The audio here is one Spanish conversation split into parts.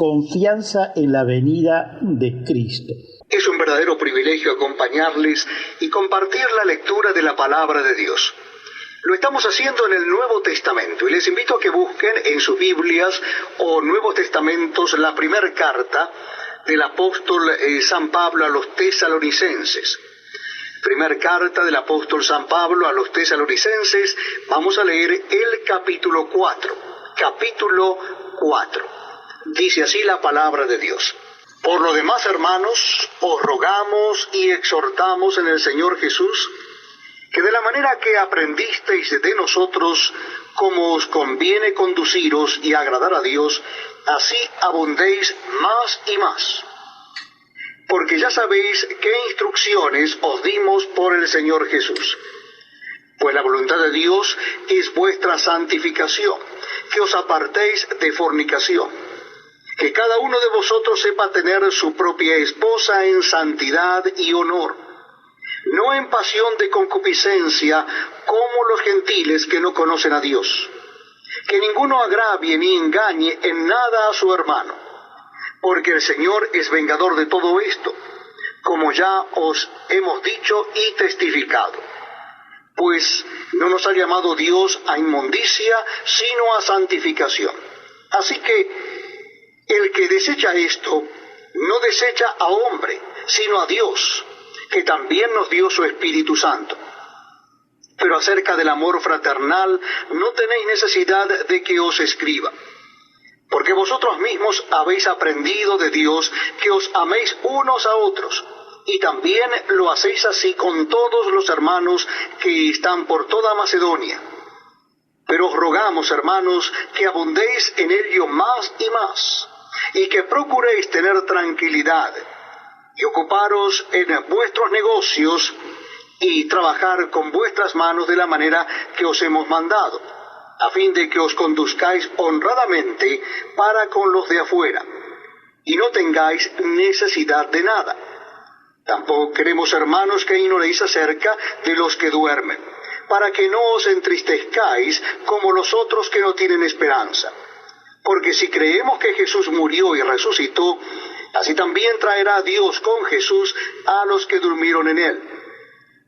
confianza en la venida de Cristo. Es un verdadero privilegio acompañarles y compartir la lectura de la palabra de Dios. Lo estamos haciendo en el Nuevo Testamento y les invito a que busquen en sus Biblias o Nuevos Testamentos la primera carta del apóstol San Pablo a los tesalonicenses. Primera carta del apóstol San Pablo a los tesalonicenses, vamos a leer el capítulo 4. Capítulo 4. Dice así la palabra de Dios. Por lo demás, hermanos, os rogamos y exhortamos en el Señor Jesús, que de la manera que aprendisteis de nosotros, como os conviene conduciros y agradar a Dios, así abundéis más y más. Porque ya sabéis qué instrucciones os dimos por el Señor Jesús. Pues la voluntad de Dios es vuestra santificación, que os apartéis de fornicación, que cada uno de vosotros sepa tener su propia esposa en santidad y honor, no en pasión de concupiscencia como los gentiles que no conocen a Dios. Que ninguno agravie ni engañe en nada a su hermano, porque el Señor es vengador de todo esto, como ya os hemos dicho y testificado. Pues no nos ha llamado Dios a inmundicia, sino a santificación. Así que el que desecha esto, no desecha a hombre, sino a Dios, que también nos dio su Espíritu Santo. Pero acerca del amor fraternal no tenéis necesidad de que os escriba, porque vosotros mismos habéis aprendido de Dios que os améis unos a otros, y también lo hacéis así con todos los hermanos que están por toda Macedonia. Pero os rogamos, hermanos, que abundéis en ello más y más, y que procuréis tener tranquilidad, y ocuparos en vuestros negocios, y trabajar con vuestras manos de la manera que os hemos mandado, a fin de que os conduzcáis honradamente para con los de afuera, y no tengáis necesidad de nada. Tampoco queremos, hermanos, que ignoréis acerca de los que duermen, para que no os entristezcáis como los otros que no tienen esperanza. Porque si creemos que Jesús murió y resucitó, así también traerá Dios con Jesús a los que durmieron en él.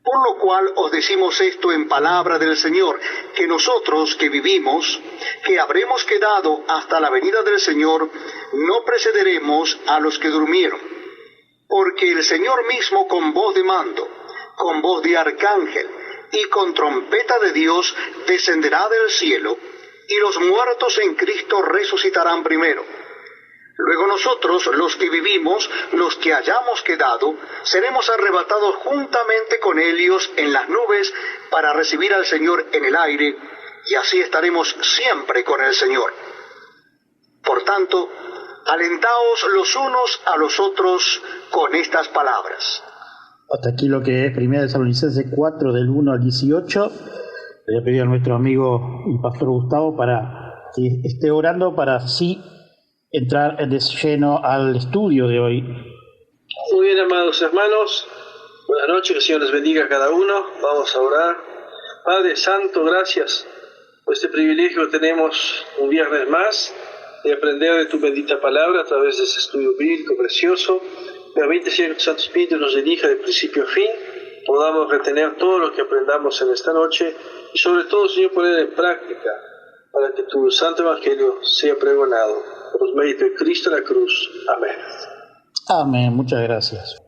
Por lo cual os decimos esto en palabra del Señor, que nosotros que vivimos, que habremos quedado hasta la venida del Señor, no precederemos a los que durmieron. Porque el Señor mismo con voz de mando, con voz de arcángel y con trompeta de Dios descenderá del cielo, y los muertos en Cristo resucitarán primero. Luego nosotros, los que vivimos, los que hayamos quedado, seremos arrebatados juntamente con ellos en las nubes para recibir al Señor en el aire, y así estaremos siempre con el Señor. Por tanto, alentaos los unos a los otros con estas palabras. Hasta aquí lo que es 1 Tesalonicenses 4, del 1 al 18. Le voy a pedir a nuestro amigo y pastor Gustavo para que esté orando para así entrar de lleno al estudio de hoy. Muy bien, amados hermanos, buenas noches, que el Señor les bendiga a cada uno. Vamos a orar. Padre Santo, gracias por este privilegio que tenemos un viernes más de aprender de tu bendita palabra a través de este estudio bíblico precioso. Permite, Señor, que tu Santo Espíritu nos dirija de principio a fin, podamos retener todo lo que aprendamos en esta noche y sobre todo, Señor, poner en práctica para que tu santo evangelio sea pregonado por los méritos de Cristo en la cruz. Amén. Amén, muchas gracias.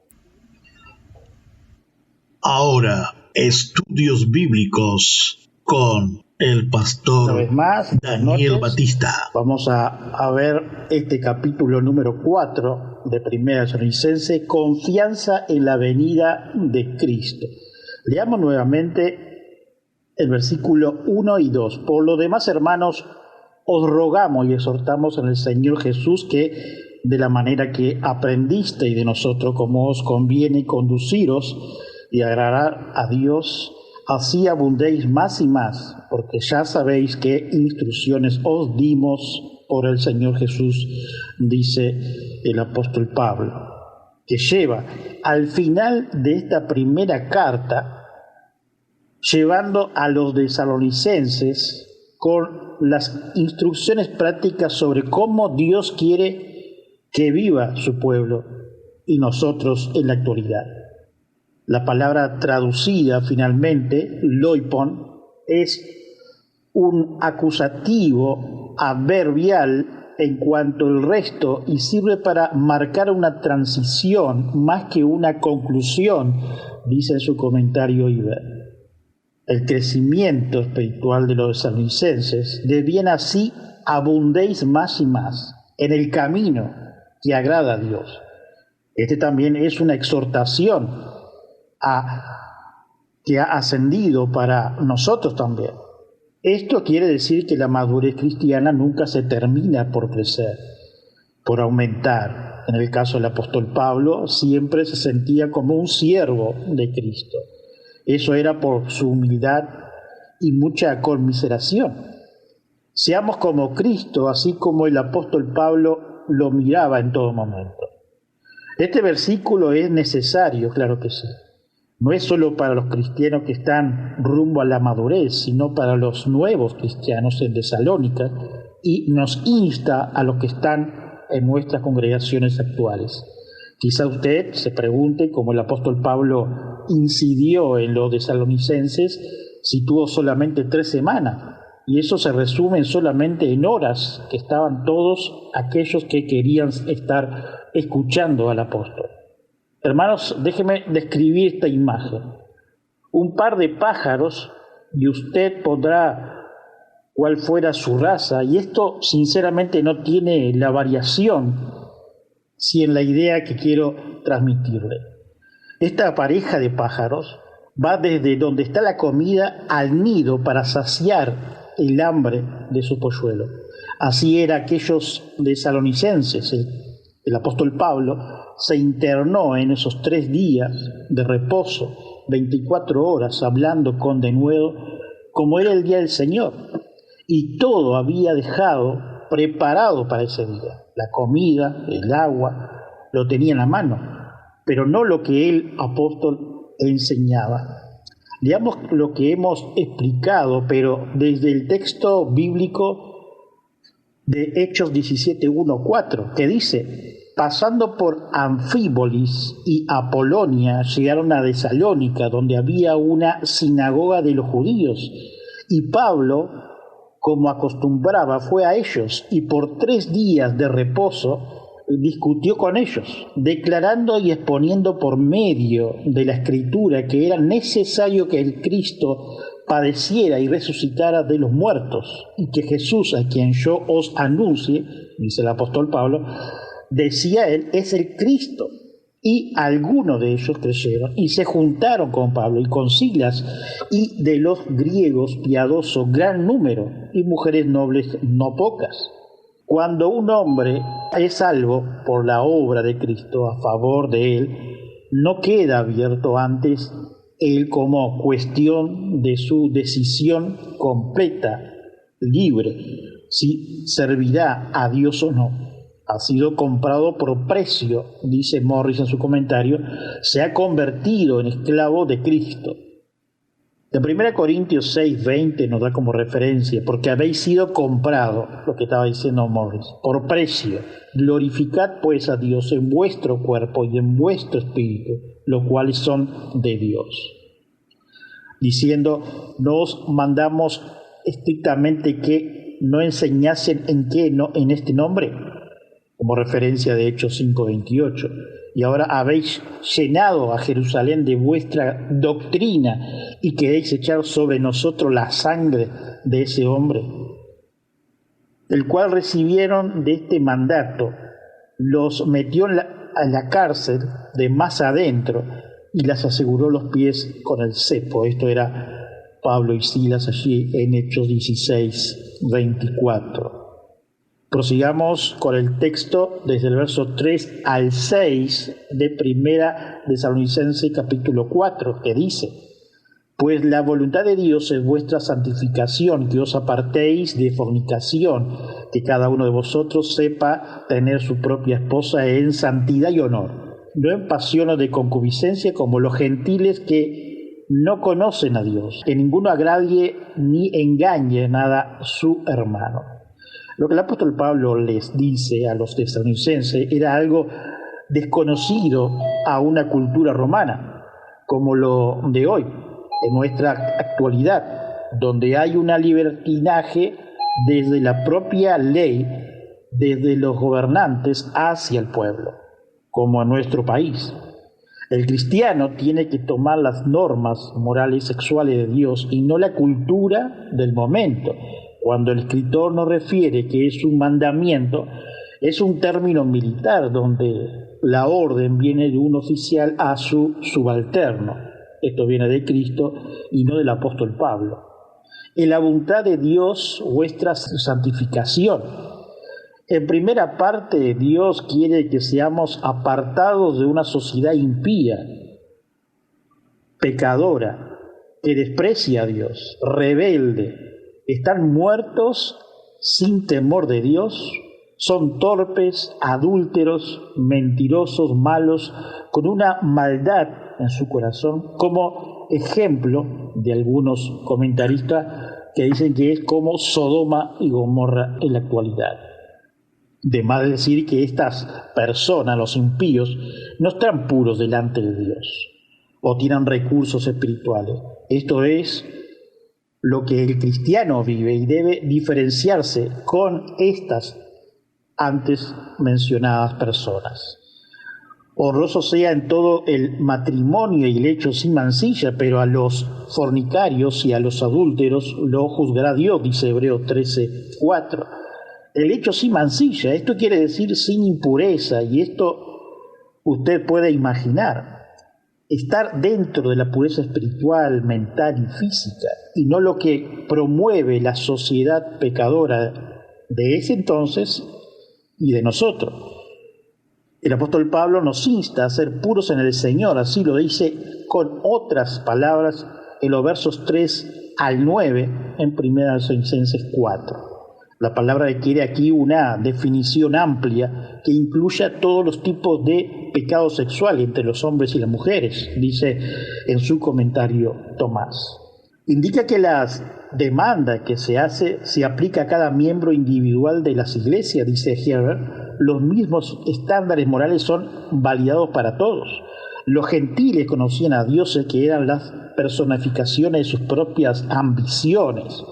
Ahora, estudios bíblicos con el pastor Una vez más, Daniel Batista. Vamos a ver este capítulo número 4 de 1 Tesalonicenses, confianza en la venida de Cristo. Leamos nuevamente el versículo 1 y 2. Por lo demás, hermanos, os rogamos y exhortamos en el Señor Jesús que de la manera que aprendisteis de nosotros, como os conviene conduciros y agradar a Dios, así abundéis más y más, porque ya sabéis qué instrucciones os dimos por el Señor Jesús, dice el apóstol Pablo, que lleva al final de esta primera carta, llevando a los tesalonicenses con las instrucciones prácticas sobre cómo Dios quiere que viva su pueblo y nosotros en la actualidad. La palabra traducida finalmente, loipon, es un acusativo adverbial en cuanto al resto y sirve para marcar una transición más que una conclusión, dice en su comentario Iber. El crecimiento espiritual de los tesalonicenses, de bien así abundéis más y más en el camino que agrada a Dios. Este también es una exhortación que ha ascendido para nosotros también. Esto quiere decir que la madurez cristiana nunca se termina por crecer, por aumentar. En el caso del apóstol Pablo, siempre se sentía como un siervo de Cristo. Eso era por su humildad y mucha conmiseración. Seamos como Cristo, así como el apóstol Pablo lo miraba en todo momento. Este versículo es necesario, claro que sí. No es solo para los cristianos que están rumbo a la madurez, sino para los nuevos cristianos en Tesalónica, y nos insta a los que están en nuestras congregaciones actuales. Quizá usted se pregunte, como el apóstol Pablo incidió en los tesalonicenses, si tuvo solamente 3 semanas, y eso se resume solamente en horas que estaban todos aquellos que querían estar escuchando al apóstol. Hermanos, déjenme describir esta imagen. Un par de pájaros, y usted pondrá cuál fuera su raza, y esto sinceramente no tiene la variación, si en la idea que quiero transmitirle. Esta pareja de pájaros va desde donde está la comida al nido para saciar el hambre de su polluelo. Así era aquellos tesalonicenses. El apóstol Pablo se internó en esos 3 días de reposo, 24 horas, hablando con denuedo, como era el día del Señor. Y todo había dejado preparado para ese día. La comida, el agua, lo tenía en la mano, pero no lo que el apóstol enseñaba. Veamos lo que hemos explicado, pero desde el texto bíblico de Hechos 17:1-4, que dice: pasando por Anfíbolis y Apolonia, llegaron a Tesalónica, donde había una sinagoga de los judíos, y Pablo, como acostumbraba, fue a ellos, y por 3 días de reposo discutió con ellos, declarando y exponiendo por medio de la Escritura que era necesario que el Cristo padeciera y resucitara de los muertos, y que Jesús, a quien yo os anuncie, dice el apóstol Pablo, decía él, es el Cristo. Y algunos de ellos creyeron y se juntaron con Pablo y con Silas, y de los griegos piadoso gran número, y mujeres nobles no pocas. Cuando un hombre es salvo por la obra de Cristo a favor de él, no queda abierto antes él como cuestión de su decisión completa, libre, si servirá a Dios o no. Ha sido comprado por precio, dice Morris en su comentario, se ha convertido en esclavo de Cristo. En 1 Corintios 6:20 nos da como referencia, porque habéis sido comprado, lo que estaba diciendo Morris, por precio. Glorificad pues a Dios en vuestro cuerpo y en vuestro espíritu, los cuales son de Dios. Diciendo, nos mandamos estrictamente que no enseñasen en qué, no, en este nombre, como referencia de Hechos 5:28. Y ahora habéis llenado a Jerusalén de vuestra doctrina y queréis echar sobre nosotros la sangre de ese hombre, el cual recibieron de este mandato, los metió en la cárcel de más adentro y las aseguró los pies con el cepo. Esto era Pablo y Silas allí en Hechos 16:24. Prosigamos con el texto desde el verso 3 al 6 de 1 Tesalonicenses capítulo 4, que dice: pues la voluntad de Dios es vuestra santificación, que os apartéis de fornicación, que cada uno de vosotros sepa tener su propia esposa en santidad y honor, no en pasiones de concupiscencia como los gentiles que no conocen a Dios, que ninguno agravie ni engañe nada su hermano. Lo que el apóstol Pablo les dice a los tesalonicenses era algo desconocido a una cultura romana, como lo de hoy, en nuestra actualidad, donde hay un libertinaje desde la propia ley, desde los gobernantes hacia el pueblo, como en nuestro país. El cristiano tiene que tomar las normas morales sexuales de Dios y no la cultura del momento. Cuando el escritor nos refiere que es un mandamiento, es un término militar donde la orden viene de un oficial a su subalterno. Esto viene de Cristo y no del apóstol Pablo. En la voluntad de Dios, vuestra santificación. En primera parte, Dios quiere que seamos apartados de una sociedad impía, pecadora, que desprecia a Dios, rebelde. Están muertos sin temor de Dios, son torpes, adúlteros, mentirosos, malos, con una maldad en su corazón, como ejemplo de algunos comentaristas que dicen que es como Sodoma y Gomorra en la actualidad. De más decir que estas personas, los impíos, no están puros delante de Dios o tienen recursos espirituales. Esto es lo que el cristiano vive y debe diferenciarse con estas antes mencionadas personas. Honroso sea en todo el matrimonio y el hecho sin mancilla, pero a los fornicarios y a los adúlteros lo juzgará Dios, dice Hebreos 13:4. El hecho sin mancilla, esto quiere decir sin impureza, y esto usted puede imaginar, estar dentro de la pureza espiritual, mental y física, y no lo que promueve la sociedad pecadora de ese entonces y de nosotros. El apóstol Pablo nos insta a ser puros en el Señor, así lo dice con otras palabras en los versos 3 al 9 en 1 Tesalonicenses 4. La palabra requiere aquí una definición amplia que incluya todos los tipos de pecado sexual entre los hombres y las mujeres, dice en su comentario Tomás. Indica que la demanda que se hace se aplica a cada miembro individual de las iglesias, dice Heber. Los mismos estándares morales son validados para todos. Los gentiles conocían a dioses que eran las personificaciones de sus propias ambiciones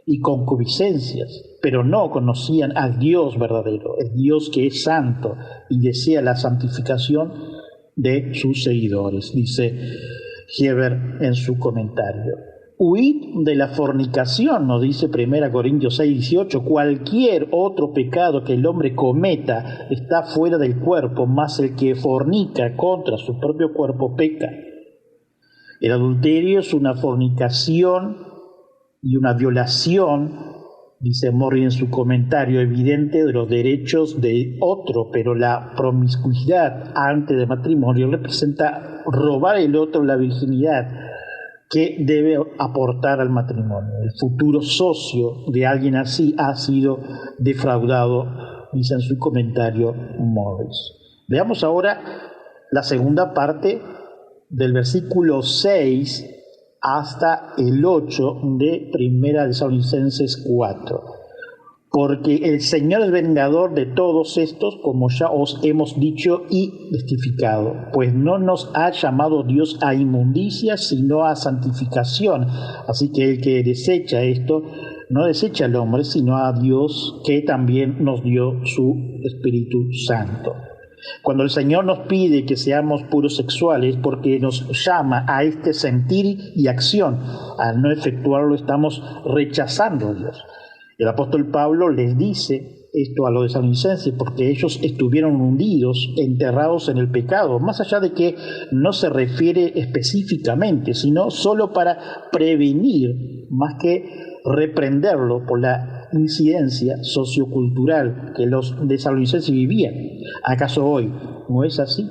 y concupiscencias, pero no conocían al Dios verdadero, el Dios que es santo y desea la santificación de sus seguidores, dice Heber en su comentario. Huid de la fornicación, nos dice 1 Corintios 6:18, cualquier otro pecado que el hombre cometa está fuera del cuerpo, mas el que fornica contra su propio cuerpo peca. El adulterio es una fornicación y una violación, dice Morris en su comentario, evidente de los derechos de otro, pero la promiscuidad antes del matrimonio representa robar el otro la virginidad que debe aportar al matrimonio. El futuro socio de alguien así ha sido defraudado, dice en su comentario Morris. Veamos ahora la segunda parte del versículo 6 hasta el 8 de 1 Tesalonicenses 4. Porque el Señor es vengador de todos estos, como ya os hemos dicho y testificado, pues no nos ha llamado Dios a inmundicia, sino a santificación. Así que el que desecha esto, no desecha al hombre, sino a Dios, que también nos dio su Espíritu Santo. Cuando el Señor nos pide que seamos puros sexuales, porque nos llama a este sentir y acción, al no efectuarlo estamos rechazando a Dios. El apóstol Pablo les dice esto a los tesalonicenses porque ellos estuvieron hundidos, enterrados en el pecado, más allá de que no se refiere específicamente, sino solo para prevenir, más que reprenderlo por la incidencia sociocultural que los tesalonicenses vivían. ¿Acaso hoy no es así?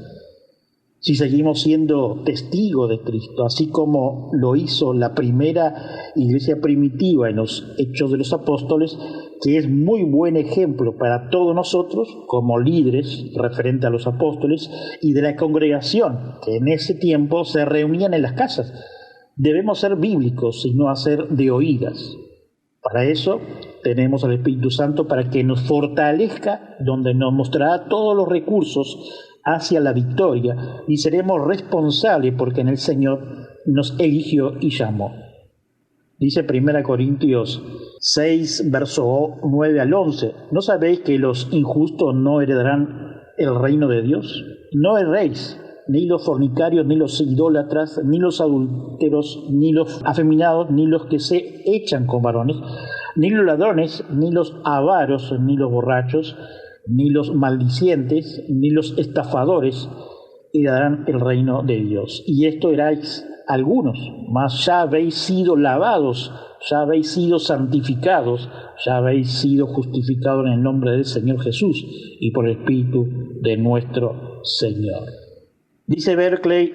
Si seguimos siendo testigos de Cristo, así como lo hizo la primera iglesia primitiva en los Hechos de los Apóstoles, que es muy buen ejemplo para todos nosotros como líderes referente a los apóstoles y de la congregación que en ese tiempo se reunían en las casas. Debemos ser bíblicos y no hacer de oídas. Para eso tenemos al Espíritu Santo para que nos fortalezca, donde nos mostrará todos los recursos hacia la victoria y seremos responsables porque en el Señor nos eligió y llamó. Dice 1 Corintios 6, verso 9 al 11, ¿no sabéis que los injustos no heredarán el reino de Dios? No erréis, ni los fornicarios, ni los idólatras, ni los adúlteros, ni los afeminados, ni los que se echan con varones, ni los ladrones, ni los avaros, ni los borrachos, ni los maldicientes, ni los estafadores heredarán el reino de Dios. Y esto erais algunos, mas ya habéis sido lavados, ya habéis sido santificados, ya habéis sido justificados en el nombre del Señor Jesús y por el Espíritu de nuestro Señor. Dice Berkeley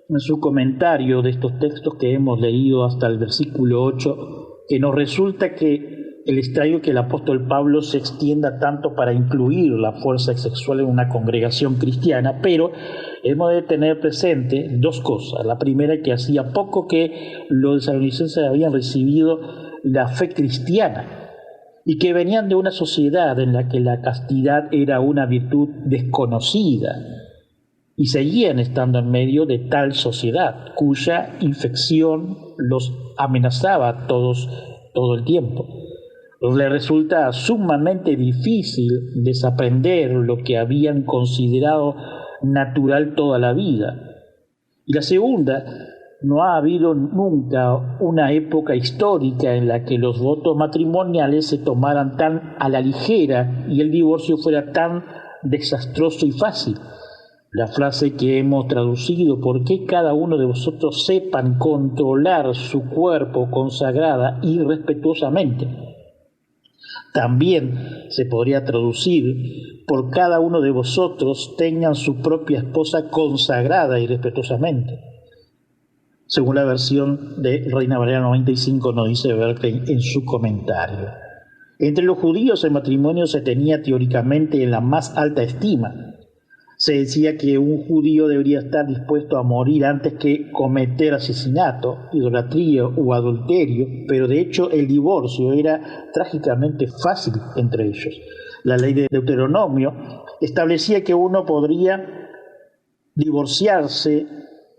en su comentario de estos textos que hemos leído hasta el versículo 8, que nos resulta que el extraño que el apóstol Pablo se extienda tanto para incluir la fuerza sexual en una congregación cristiana, pero hemos de tener presente dos cosas. La primera, que hacía poco que los tesalonicenses habían recibido la fe cristiana y que venían de una sociedad en la que la castidad era una virtud desconocida y seguían estando en medio de tal sociedad cuya infección los amenazaba todo el tiempo. Le resulta sumamente difícil desaprender lo que habían considerado natural toda la vida. Y la segunda, no ha habido nunca una época histórica en la que los votos matrimoniales se tomaran tan a la ligera y el divorcio fuera tan desastroso y fácil. La frase que hemos traducido, ¿por qué cada uno de vosotros sepan controlar su cuerpo consagrada y respetuosamente? También se podría traducir, por cada uno de vosotros tengan su propia esposa consagrada y respetuosamente. Según la versión de Reina Valera 95, nos dice Berkeley en su comentario. Entre los judíos el matrimonio se tenía teóricamente en la más alta estima. Se decía que un judío debería estar dispuesto a morir antes que cometer asesinato, idolatría o adulterio, pero de hecho el divorcio era trágicamente fácil entre ellos. La ley de Deuteronomio establecía que uno podría divorciarse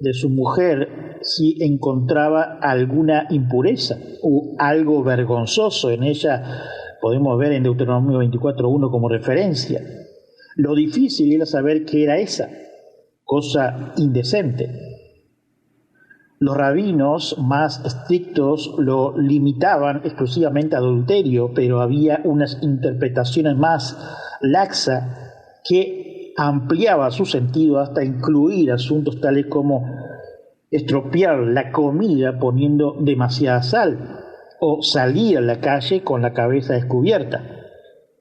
de su mujer si encontraba alguna impureza o algo vergonzoso en ella. Podemos ver en Deuteronomio 24:1 como referencia. Lo difícil era saber qué era esa cosa indecente. Los rabinos más estrictos lo limitaban exclusivamente a adulterio, pero había unas interpretaciones más laxas que ampliaba su sentido hasta incluir asuntos tales como estropear la comida poniendo demasiada sal, o salir a la calle con la cabeza descubierta,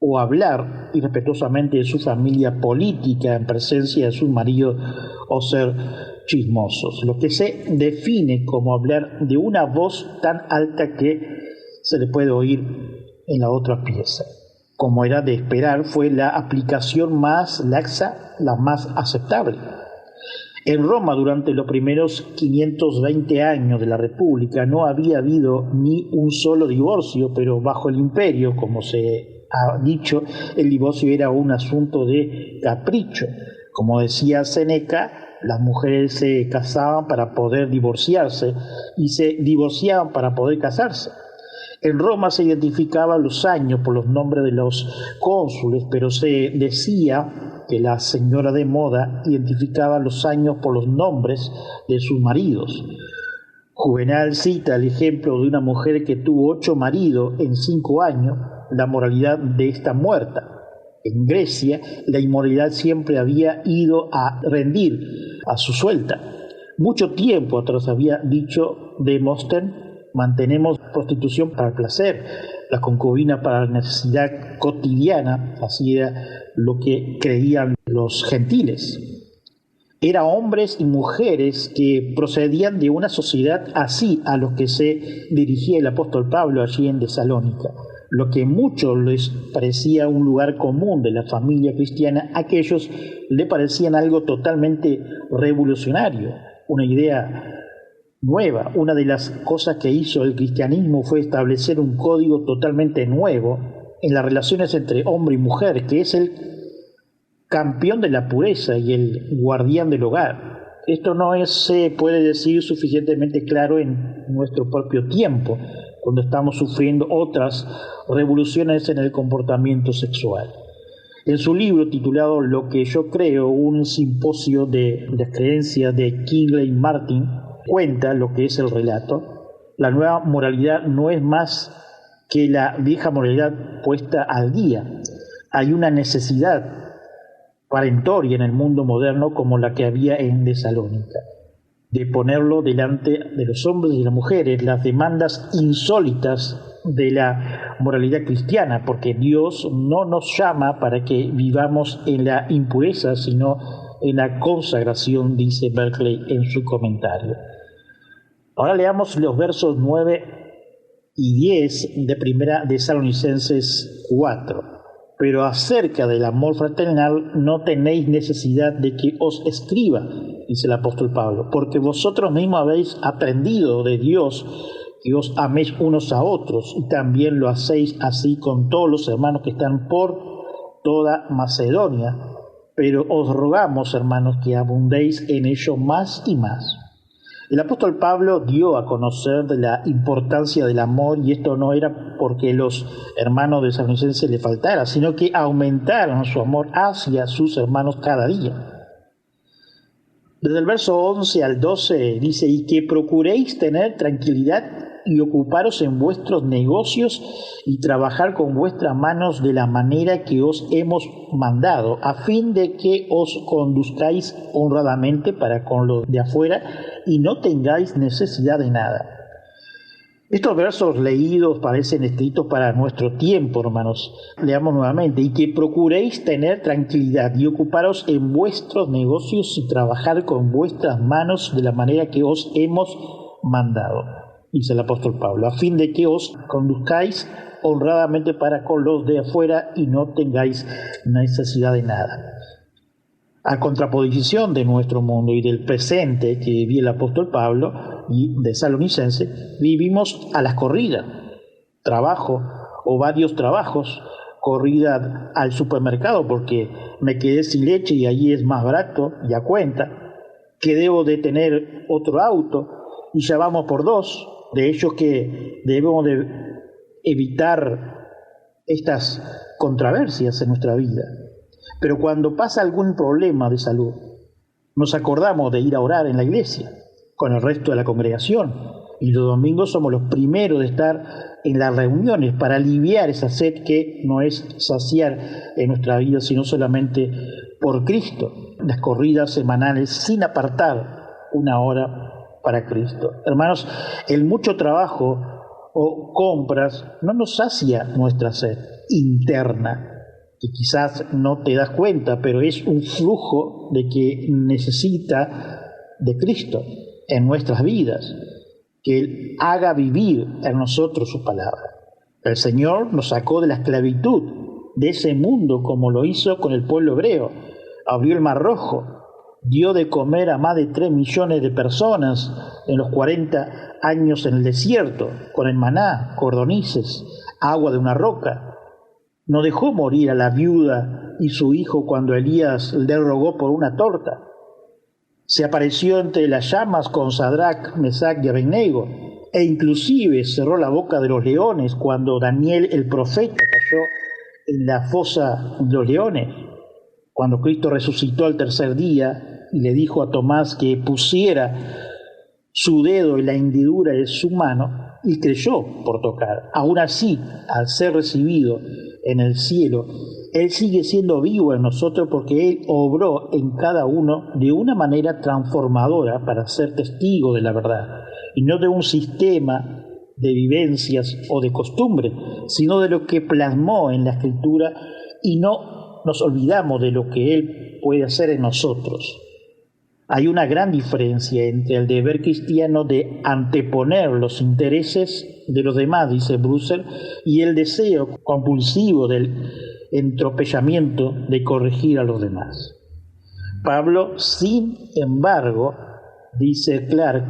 o hablar irrespetuosamente de su familia política en presencia de su marido, o ser chismosos, lo que se define como hablar de una voz tan alta que se le puede oír en la otra pieza. Como era de esperar, fue la aplicación más laxa, la más aceptable. En Roma, durante los primeros 520 años de la República, no había habido ni un solo divorcio, pero bajo el imperio, como se ha dicho, el divorcio era un asunto de capricho. Como decía Séneca, las mujeres se casaban para poder divorciarse y se divorciaban para poder casarse. En Roma se identificaban los años por los nombres de los cónsules, pero se decía que la señora de moda identificaba los años por los nombres de sus maridos. Juvenal cita el ejemplo de una mujer que tuvo 8 maridos en 5 años, la moralidad de esta muerta. En Grecia, la inmoralidad siempre había ido a rendir a su suelta. Mucho tiempo atrás había dicho Demóstenes: mantenemos prostitución para el placer, la concubina para la necesidad cotidiana, así era lo que creían los gentiles. Eran hombres y mujeres que procedían de una sociedad así a los que se dirigía el apóstol Pablo allí en Tesalónica. Lo que a muchos les parecía un lugar común de la familia cristiana, a aquellos le parecían algo totalmente revolucionario, una idea nueva. Una de las cosas que hizo el cristianismo fue establecer un código totalmente nuevo en las relaciones entre hombre y mujer, que es el campeón de la pureza y el guardián del hogar. Esto no se puede decir suficientemente claro en nuestro propio tiempo, cuando estamos sufriendo otras revoluciones en el comportamiento sexual. En su libro titulado Lo que yo creo, un simposio de las creencias de Kingley Martin, cuenta lo que es el relato. La nueva moralidad no es más que la vieja moralidad puesta al día. Hay una necesidad perentoria en el mundo moderno como la que había en Tesalónica, de ponerlo delante de los hombres y las mujeres, las demandas insólitas de la moralidad cristiana, porque Dios no nos llama para que vivamos en la impureza, sino en la consagración, dice Berkeley en su comentario. Ahora leamos los versos 9 y 10 de Primera Tesalonicenses 4. Pero acerca del amor fraternal no tenéis necesidad de que os escriba, dice el apóstol Pablo, porque vosotros mismos habéis aprendido de Dios que os améis unos a otros, y también lo hacéis así con todos los hermanos que están por toda Macedonia. Pero os rogamos, hermanos, que abundéis en ello más y más. El apóstol Pablo dio a conocer de la importancia del amor, y esto no era porque los hermanos de tesalonicenses le faltara, sino que aumentaron su amor hacia sus hermanos cada día. Desde el verso 11 al 12 dice, y que procuréis tener tranquilidad y ocuparos en vuestros negocios y trabajar con vuestras manos de la manera que os hemos mandado, a fin de que os conduzcáis honradamente para con los de afuera y no tengáis necesidad de nada. Estos versos leídos parecen escritos para nuestro tiempo, hermanos. Leamos nuevamente. Y que procuréis tener tranquilidad y ocuparos en vuestros negocios y trabajar con vuestras manos de la manera que os hemos mandado, dice el apóstol Pablo, a fin de que os conduzcáis honradamente para con los de afuera y no tengáis necesidad de nada. A contraposición de nuestro mundo y del presente que vivía el apóstol Pablo y de Tesalonicense, vivimos a las corridas, trabajo o varios trabajos, corrida al supermercado porque me quedé sin leche y allí es más barato, ya cuenta, que debo de tener otro auto y ya vamos por dos, de ellos que debemos de evitar estas controversias en nuestra vida. Pero cuando pasa algún problema de salud, nos acordamos de ir a orar en la iglesia con el resto de la congregación, y los domingos somos los primeros de estar en las reuniones para aliviar esa sed que no es saciar en nuestra vida, sino solamente por Cristo. Las corridas semanales sin apartar una hora para Cristo. Hermanos, el mucho trabajo o compras no nos sacia nuestra sed interna, que quizás no te das cuenta, pero es un flujo de que necesita de Cristo en nuestras vidas, que Él haga vivir en nosotros su palabra. El Señor nos sacó de la esclavitud de ese mundo como lo hizo con el pueblo hebreo. Abrió el Mar Rojo, dio de comer a más de 3 millones de personas en los 40 años en el desierto, con el maná, cordonices, agua de una roca. No dejó morir a la viuda y su hijo cuando Elías le rogó por una torta. Se apareció entre las llamas con Sadrach, Mesach y Abednego, e inclusive cerró la boca de los leones cuando Daniel el profeta cayó en la fosa de los leones. Cuando Cristo resucitó al tercer día y le dijo a Tomás que pusiera su dedo en la hendidura de su mano, y creyó por tocar. Aún así, al ser recibido en el cielo, Él sigue siendo vivo en nosotros porque Él obró en cada uno de una manera transformadora para ser testigo de la verdad, y no de un sistema de vivencias o de costumbre, sino de lo que plasmó en la Escritura, y no nos olvidamos de lo que Él puede hacer en nosotros. Hay una gran diferencia entre el deber cristiano de anteponer los intereses de los demás, dice Brussel, y el deseo compulsivo del entropellamiento de corregir a los demás. Pablo, sin embargo, dice Clark,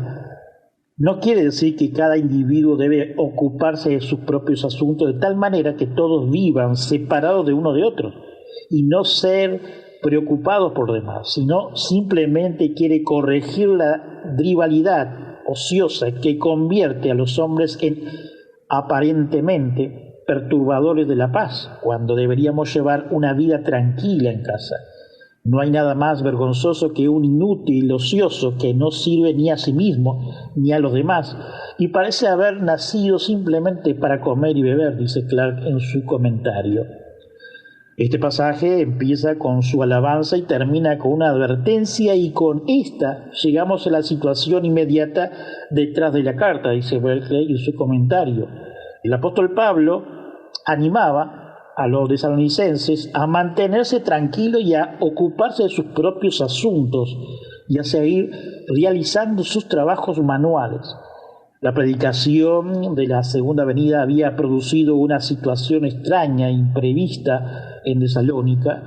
No quiere decir que cada individuo debe ocuparse de sus propios asuntos de tal manera que todos vivan separados de uno de otro y no ser preocupados por demás, sino simplemente quiere corregir la rivalidad ociosa que convierte a los hombres en aparentemente perturbadores de la paz, cuando deberíamos llevar una vida tranquila en casa. No hay nada más vergonzoso que un inútil ocioso que no sirve ni a sí mismo ni a los demás y parece haber nacido simplemente para comer y beber, dice Clark en su comentario. Este pasaje empieza con su alabanza y termina con una advertencia, y con esta llegamos a la situación inmediata detrás de la carta, dice Berkeley en su comentario. El apóstol Pablo animaba a los tesalonicenses a mantenerse tranquilos y a ocuparse de sus propios asuntos y a seguir realizando sus trabajos manuales. La predicación de la segunda venida había producido una situación extraña, imprevista en Tesalónica,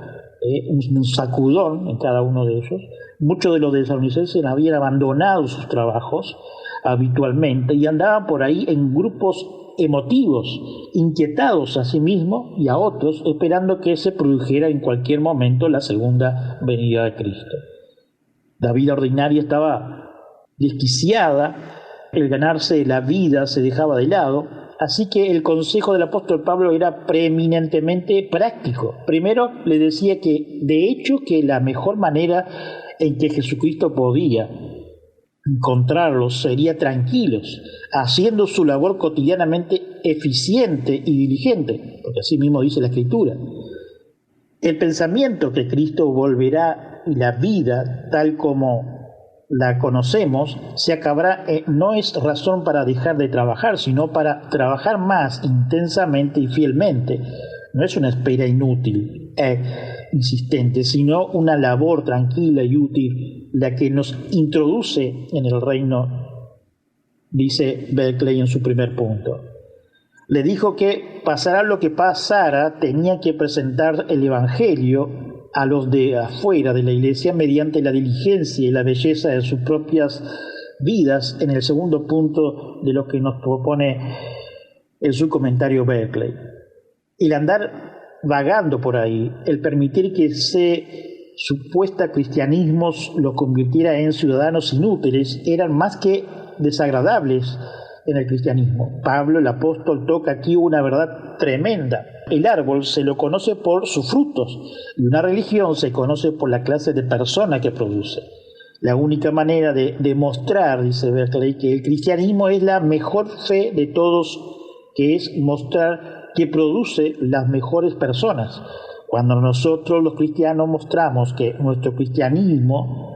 un sacudón en cada uno de ellos. Muchos de los tesalonicenses habían abandonado sus trabajos habitualmente y andaban por ahí en grupos emotivos, inquietados a sí mismos y a otros, esperando que se produjera en cualquier momento la segunda venida de Cristo. La vida ordinaria estaba desquiciada, el ganarse la vida se dejaba de lado, así que el consejo del apóstol Pablo era preeminentemente práctico. Primero le decía que, de hecho, que la mejor manera en que Jesucristo podía encontrarlos sería tranquilos, haciendo su labor cotidianamente eficiente y diligente, porque así mismo dice la Escritura. El pensamiento que Cristo volverá y la vida tal como la conocemos se acabará no es razón para dejar de trabajar, sino para trabajar más intensamente y fielmente. No es una espera inútil insistente, sino una labor tranquila y útil la que nos introduce en el reino, dice Berkeley en su primer punto. Le dijo que pasará lo que pasara, tenía que presentar el Evangelio a los de afuera de la iglesia mediante la diligencia y la belleza de sus propias vidas, en el segundo punto de lo que nos propone en su comentario Berkeley. El andar vagando por ahí, el permitir que ese supuesto cristianismo los convirtiera en ciudadanos inútiles, eran más que desagradables en el cristianismo. Pablo, el apóstol, toca aquí una verdad tremenda. El árbol se lo conoce por sus frutos y una religión se conoce por la clase de persona que produce. La única manera de demostrar, dice Berkeley, que el cristianismo es la mejor fe de todos, que es mostrar que produce las mejores personas. Cuando nosotros los cristianos mostramos que nuestro cristianismo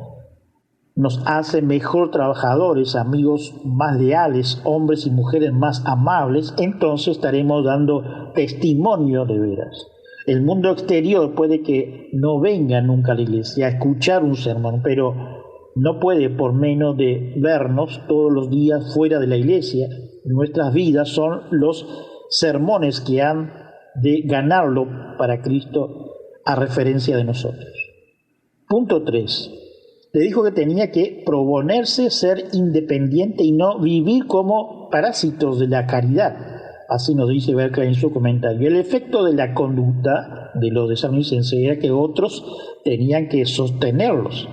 nos hace mejor trabajadores, amigos más leales, hombres y mujeres más amables, entonces estaremos dando testimonio de veras. El mundo exterior puede que no venga nunca a la iglesia a escuchar un sermón, pero no puede por menos de vernos todos los días fuera de la iglesia. Nuestras vidas son los sermones que han de ganarlo para Cristo a referencia de nosotros. Punto 3. Le dijo que tenía que proponerse ser independiente y no vivir como parásitos de la caridad. Así nos dice Berkeley en su comentario. El efecto de la conducta de los tesalonicenses era que otros tenían que sostenerlos.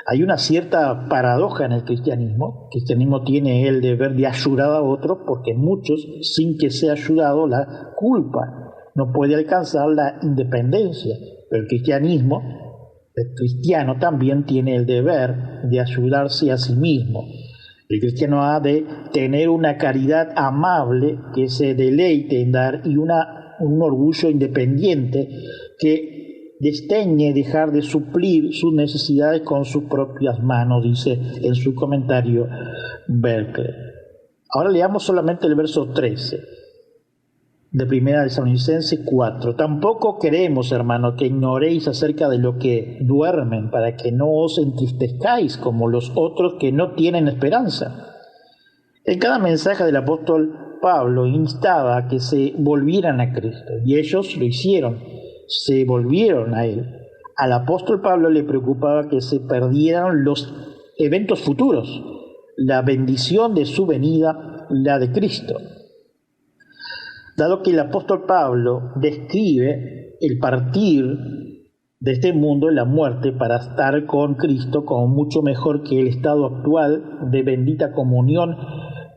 Hay una cierta paradoja en el cristianismo. El cristianismo tiene el deber de ayudar a otros porque muchos, sin que sea ayudado, la culpa no puede alcanzar la independencia. Pero el cristiano también tiene el deber de ayudarse a sí mismo. El cristiano ha de tener una caridad amable que se deleite en dar y un orgullo independiente que desteñe dejar de suplir sus necesidades con sus propias manos, dice en su comentario Berkeley. Ahora leamos solamente el verso 13 de Primera Tesalonicenses 4. Tampoco queremos, hermano, que ignoréis acerca de lo que duermen, para que no os entristezcáis como los otros que no tienen esperanza. En cada mensaje del apóstol Pablo instaba a que se volvieran a Cristo, y ellos lo hicieron, se volvieron a él. Al apóstol Pablo le preocupaba que se perdieran los eventos futuros, la bendición de su venida, la de Cristo. Dado que el apóstol Pablo describe el partir de este mundo en la muerte para estar con Cristo como mucho mejor que el estado actual de bendita comunión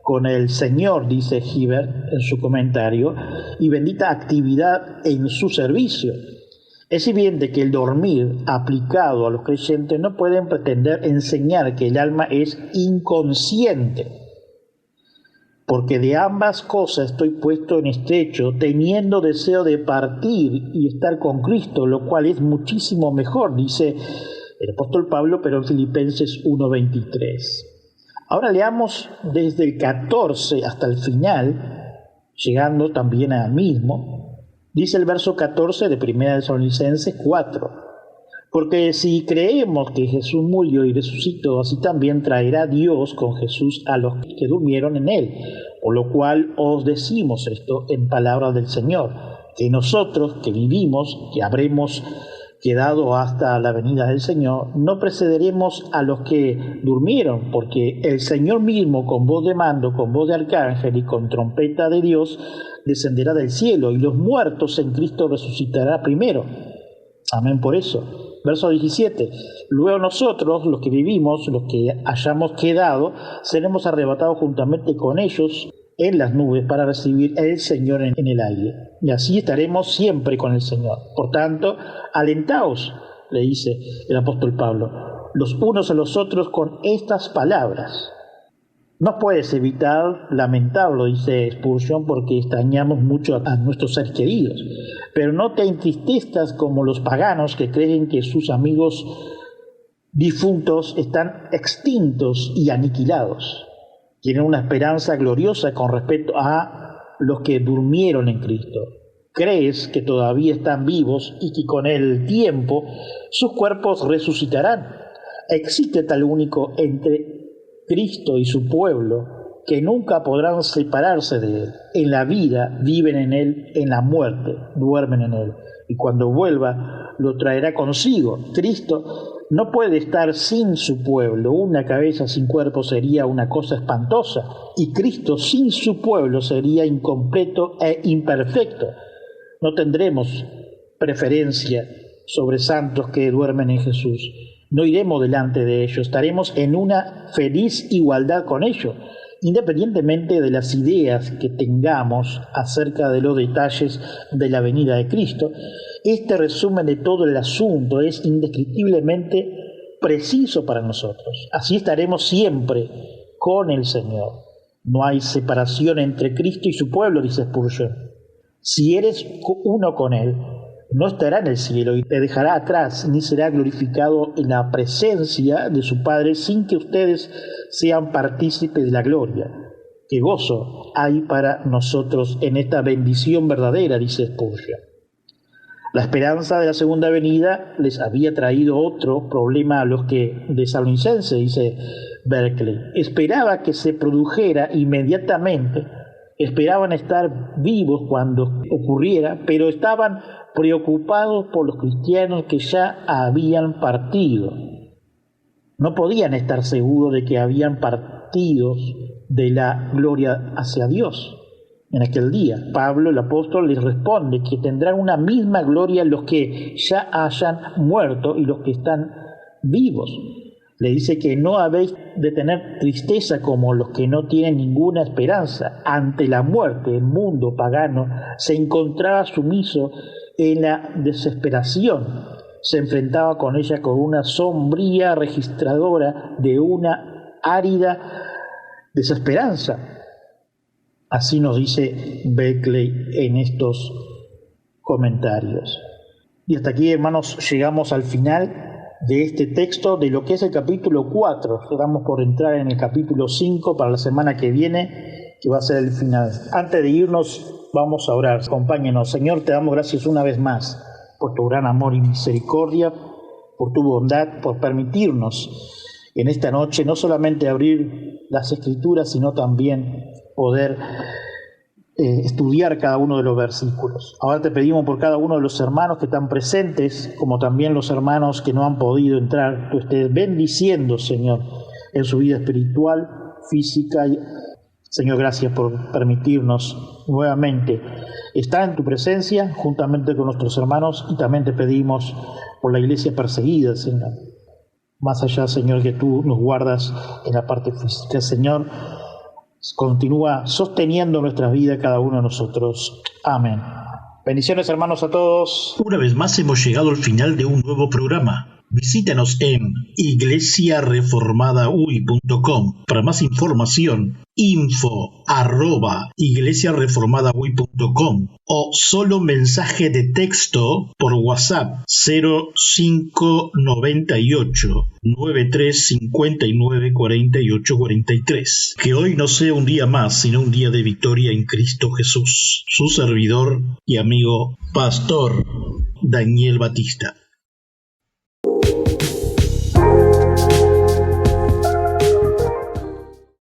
con el Señor, dice Hibbert en su comentario, y bendita actividad en su servicio. Es evidente que el dormir aplicado a los creyentes no pueden pretender enseñar que el alma es inconsciente, porque de ambas cosas estoy puesto en estrecho, teniendo deseo de partir y estar con Cristo, lo cual es muchísimo mejor, dice el apóstol Pablo, pero en Filipenses 1:23. Ahora leamos desde el 14 hasta el final, llegando también al mismo. Dice el verso 14 de 1 Tesalonicenses 4. Porque si creemos que Jesús murió y resucitó, así también traerá Dios con Jesús a los que durmieron en él. Por lo cual os decimos esto en palabras del Señor, que nosotros que vivimos, que habremos quedado hasta la venida del Señor, no precederemos a los que durmieron, porque el Señor mismo, con voz de mando, con voz de arcángel y con trompeta de Dios, descenderá del cielo, y los muertos en Cristo resucitará primero. Amén por eso. Verso 17. Luego nosotros, los que vivimos, los que hayamos quedado, seremos arrebatados juntamente con ellos en las nubes para recibir el Señor en el aire. Y así estaremos siempre con el Señor. Por tanto, alentaos, le dice el apóstol Pablo, los unos a los otros con estas palabras. No puedes evitar lamentarlo, dice Spurgeon, porque extrañamos mucho a nuestros seres queridos. Pero no te entristezcas como los paganos que creen que sus amigos difuntos están extintos y aniquilados. Tienen una esperanza gloriosa con respecto a los que durmieron en Cristo. Crees que todavía están vivos y que con el tiempo sus cuerpos resucitarán. Existe tal único entre Cristo y su pueblo, que nunca podrán separarse de Él. En la vida viven en Él, en la muerte duermen en Él. Y cuando vuelva, lo traerá consigo. Cristo no puede estar sin su pueblo. Una cabeza sin cuerpo sería una cosa espantosa. Y Cristo sin su pueblo sería incompleto e imperfecto. No tendremos preferencia sobre santos que duermen en Jesús. No iremos delante de ellos, estaremos en una feliz igualdad con ellos, independientemente de las ideas que tengamos acerca de los detalles de la venida de Cristo. Este resumen de todo el asunto es indescriptiblemente preciso para nosotros. Así estaremos siempre con el Señor. No hay separación entre Cristo y su pueblo, dice Spurgeon. Si eres uno con Él, no estará en el cielo y te dejará atrás, ni será glorificado en la presencia de su Padre sin que ustedes sean partícipes de la gloria. ¡Qué gozo hay para nosotros en esta bendición verdadera!, dice Spurgeon. La esperanza de la segunda venida les había traído otro problema a los que tesalonicenses, dice Berkeley. Esperaba que se produjera inmediatamente, esperaban estar vivos cuando ocurriera, pero estaban preocupados por los cristianos que ya habían partido. No podían estar seguros de que habían partido de la gloria hacia Dios. En aquel día, Pablo, el apóstol, les responde que tendrán una misma gloria los que ya hayan muerto y los que están vivos. Le dice que no habéis de tener tristeza como los que no tienen ninguna esperanza. Ante la muerte, el mundo pagano se encontraba sumiso en la desesperación. Se enfrentaba con ella con una sombría registradora de una árida desesperanza. Así nos dice Berkeley en estos comentarios. Y hasta aquí, hermanos, llegamos al final de este texto de lo que es el capítulo 4. Estamos por entrar en el capítulo 5 para la semana que viene, que va a ser el final. Antes de irnos, vamos a orar. Acompáñenos. Señor, te damos gracias una vez más por tu gran amor y misericordia, por tu bondad, por permitirnos en esta noche no solamente abrir las Escrituras, sino también poder estudiar cada uno de los versículos. Ahora te pedimos por cada uno de los hermanos que están presentes, como también los hermanos que no han podido entrar, tú estés bendiciendo, Señor, en su vida espiritual, física. Señor, gracias por permitirnos nuevamente estar en tu presencia juntamente con nuestros hermanos, y también te pedimos por la iglesia perseguida, Señor. Más allá, Señor, que tú nos guardas en la parte física, Señor, continúa sosteniendo nuestras vidas cada uno de nosotros. Amén. Bendiciones, hermanos, a todos. Una vez más hemos llegado al final de un nuevo programa. Visítanos en iglesiareformadaui.com. Para más información, info@iglesiareformadaui.com o solo mensaje de texto por WhatsApp 0598 9359 48 43. Que hoy no sea un día más, sino un día de victoria en Cristo Jesús. Su servidor y amigo Pastor Daniel Batista.